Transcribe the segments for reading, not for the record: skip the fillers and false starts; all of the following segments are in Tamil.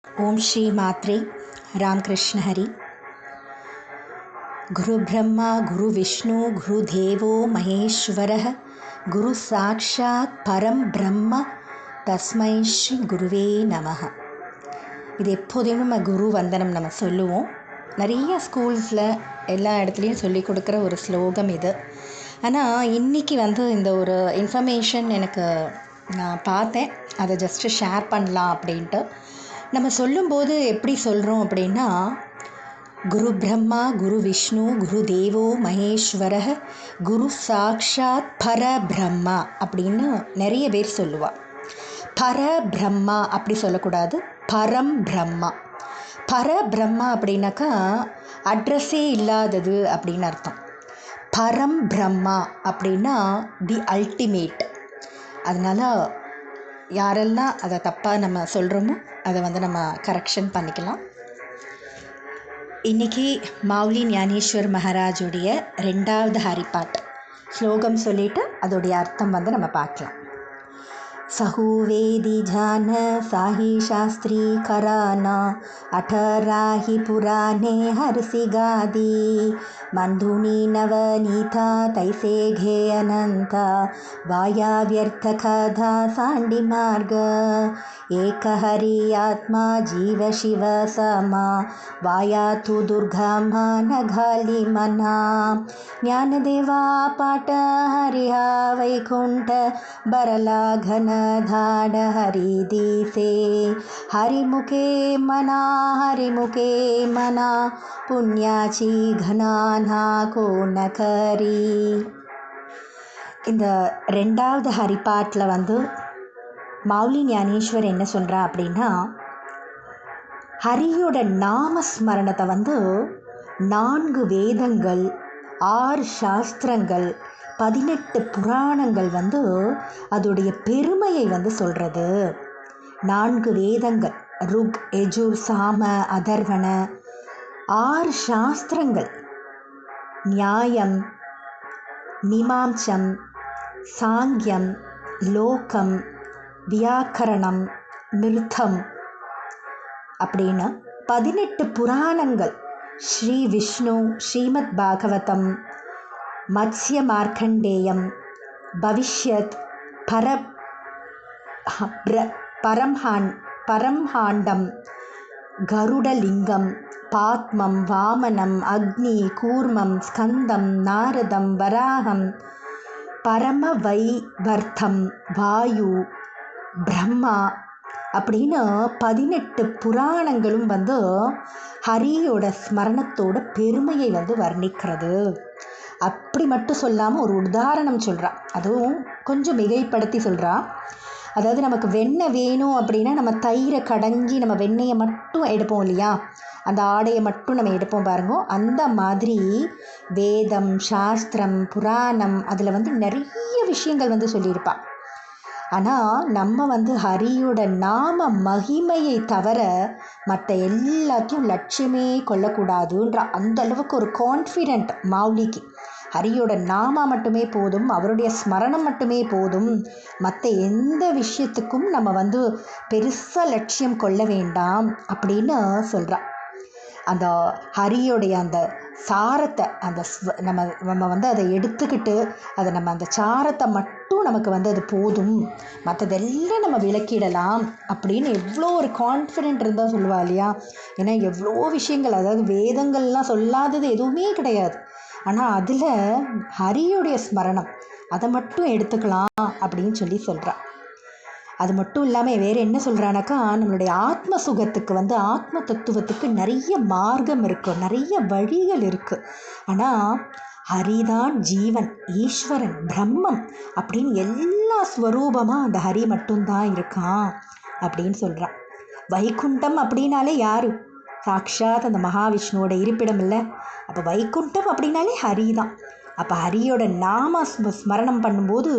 ओम श्री मात्रे रामकृष्ण हरि। गुरु ब्रह्मा गुरु विष्णु गुरु देवो महेश्वरः गुरु साक्षात् परम ब्रह्म तस्मै श्री गुरुवे நமः. இது எப்போதையும் நம்ம குரு வந்தனம் நம்ம சொல்லுவோம். நிறைய ஸ்கூல்ஸில் எல்லா இடத்துலையும் சொல்லி கொடுக்குற ஒரு ஸ்லோகம் இது. ஆனால் இன்றைக்கி இந்த ஒரு இன்ஃபர்மேஷன் எனக்கு நான் பார்த்தேன், அதை ஜஸ்ட்டு ஷேர் பண்ணலாம் அப்படின்ட்டு. நம்ம சொல்லும்போது எப்படி சொல்கிறோம் அப்படின்னா, குரு பிரம்மா குரு விஷ்ணு குரு தேவோ மகேஸ்வரः குரு சாக்ஷாத் பரபிரம்மா அப்படின்னு நிறைய பேர் சொல்லுவாள். பரபிரம்மா அப்படி சொல்லக்கூடாது, பரம் பிரம்மா. பரபிரம்மா அப்படின்னாக்கா அட்ரஸே இல்லாதது அப்படின்னு அர்த்தம். பரம் பிரம்மா அப்படின்னா தி அல்டிமேட். அதனால் யாரெல்லாம் அதை தப்பாக நம்ம சொல்கிறோமோ அதை நம்ம கரெக்ஷன் பண்ணிக்கலாம். இன்றைக்கி மௌலி ஞானேஸ்வர் மகாராஜுடைய 2வது ஹரிபாட் ஸ்லோகம் சொல்லிவிட்டு அதோடைய அர்த்தம் நம்ம பார்க்கலாம். சஹூவேதி ஜான சாஹி சாஸ்திரி கரானா அடராஹி புராணே ஹர்சி காதி மந்துனி நவநீதா தைசே கே அனந்த வாயா வியர்த்த கதா சாண்டி மார்க ஏக ஹரி ஆத்மா ஜீவ சிவ சமா வாயா து துர்கமா நகாலி மனா ஞானதேவா பாட்ட ஹரிஹா வைகுண்ட பரலா घन धाड हरि दिसे हरिमुखे मना पुण्याची घनाना को नकरी. இந்த 2வது ஹரிபாட்டில் மௌலி ஞானேஸ்வர் என்ன சொல்கிறா அப்படின்னா, ஹரியோட நாமஸ்மரணத்தை 4 வேதங்கள், 6 சாஸ்திரங்கள், 18 புராணங்கள் அதோடைய பெருமையை சொல்கிறது. 4 வேதங்கள் ருக் யஜுர் சாம அதர்வண, 6 சாஸ்திரங்கள் நியாயம் மீமாம்சம் சாங்கியம் லோகம் வியாக்கரணம் நிருத்தம் அப்படின்னு 18 புராணங்கள், ஸ்ரீ விஷ்ணு ஸ்ரீமத் பாகவதம் மத்ஸ்ய மார்க்கண்டேயம் பவிஷ்யத் பரம்ஹாண்டம் கருடலிங்கம் பாத்மம் வாமனம் அக்னி கூர்மம் ஸ்கந்தம் நாரதம் வராகம் பரமவைவர்த்தம் வாயு பிரம்மா அப்படின்னு 18 புராணங்களும் ஹரியோட ஸ்மரணத்தோட பெருமையை வர்ணிக்கிறது. அப்படி மட்டும் சொல்லாமல் ஒரு உதாரணம் சொல்கிறா, அதுவும் கொஞ்சம் மிகைப்படுத்தி சொல்கிறா. அதாவது நமக்கு வெண்ணெய் வேணும் அப்படின்னா நம்ம தயிரை கடைஞ்சி நம்ம வெண்ணெயை மட்டும் எடுப்போம் இல்லையா, அந்த ஆடையை மட்டும் நம்ம எடுப்போம் பாருங்க. அந்த மாதிரி வேதம் சாஸ்திரம் புராணம் அதில் நிறைய விஷயங்கள் சொல்லியிருப்பா. ஆனால் நம்ம ஹரியோட நாம மகிமையை தவிர மற்ற எல்லாத்தையும் லட்சியமே கொள்ளக்கூடாதுன்ற அந்த அளவுக்கு ஒரு கான்ஃபிடென்ட் மௌலிக்கு. ஹரியோட நாமா மட்டுமே போதும், அவருடைய ஸ்மரணம் மட்டுமே போதும், மற்ற எந்த விஷயத்துக்கும் நம்ம பெருசாக லட்சியம் கொள்ள வேண்டாம் அப்படின்னு சொல்கிறா. அந்த ஹரியோடைய அந்த சாரத்தை நம்ம அதை எடுத்துக்கிட்டு அதை நம்ம அந்த சாரத்தை மட்டும் நமக்கு அது போதும், மற்றதெல்லாம் நம்ம விளக்கிடலாம் அப்படின்னு எவ்வளோ ஒரு கான்ஃபிடென்ட் இருந்தால் சொல்லுவா இல்லையா. ஏன்னா எவ்வளோ விஷயங்கள், அதாவது வேதங்கள்லாம் சொல்லாதது எதுவுமே கிடையாது. ஆனால் அதில் ஹரியோடைய ஸ்மரணம் அதை மட்டும் எடுத்துக்கலாம் அப்படின்னு சொல்கிறா. அது மட்டும் இல்லாமல் வேறு என்ன சொல்கிறானாக்கா, நம்மளுடைய ஆத்ம சுகத்துக்கு ஆத்ம தத்துவத்துக்கு நிறைய மார்க்கம் இருக்குது, நிறைய வழிகள் இருக்குது. ஆனால் ஹரிதான் ஜீவன் ஈஸ்வரன் பிரம்மம் அப்படின்னு எல்லா ஸ்வரூபமாக அந்த ஹரி மட்டும்தான் இருக்கான் அப்படின்னு சொல்கிறான். வைகுண்டம் அப்படின்னாலே யார்? சாக்ஷாத் அந்த மகாவிஷ்ணுவோட இருப்பிடம் இல்லை. அப்போ வைகுண்டம் அப்படின்னாலே ஹரி தான். அப்போ ஹரியோட நாம ஸ்மரணம் பண்ணும்போது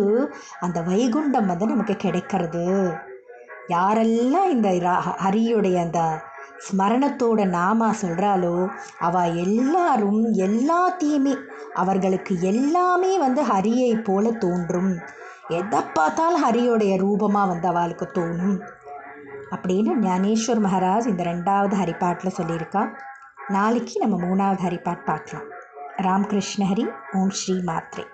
அந்த வைகுண்டம் நமக்கு கிடைக்கிறது. யாரெல்லாம் இந்த ஹரியோடைய அந்த ஸ்மரணத்தோட நாமா சொல்கிறாளோ அவள் எல்லாரும் எல்லாத்தையுமே, அவர்களுக்கு எல்லாமே ஹரியை போல தோன்றும். எதை பார்த்தாலும் ஹரியோடைய ரூபமாக அவளுக்கு தோணும். அப்படின்னு ஞானேஸ்வர் மகாராஜ் இந்த 2வது ஹரிபாட்டில் சொல்லியிருக்கா. நாளைக்கு நம்ம 3வது ஹரிபாட் பார்க்கலாம். ராம்கிருஷ்ண ஹரி. ஓம் ஸ்ரீ மாத்ரே.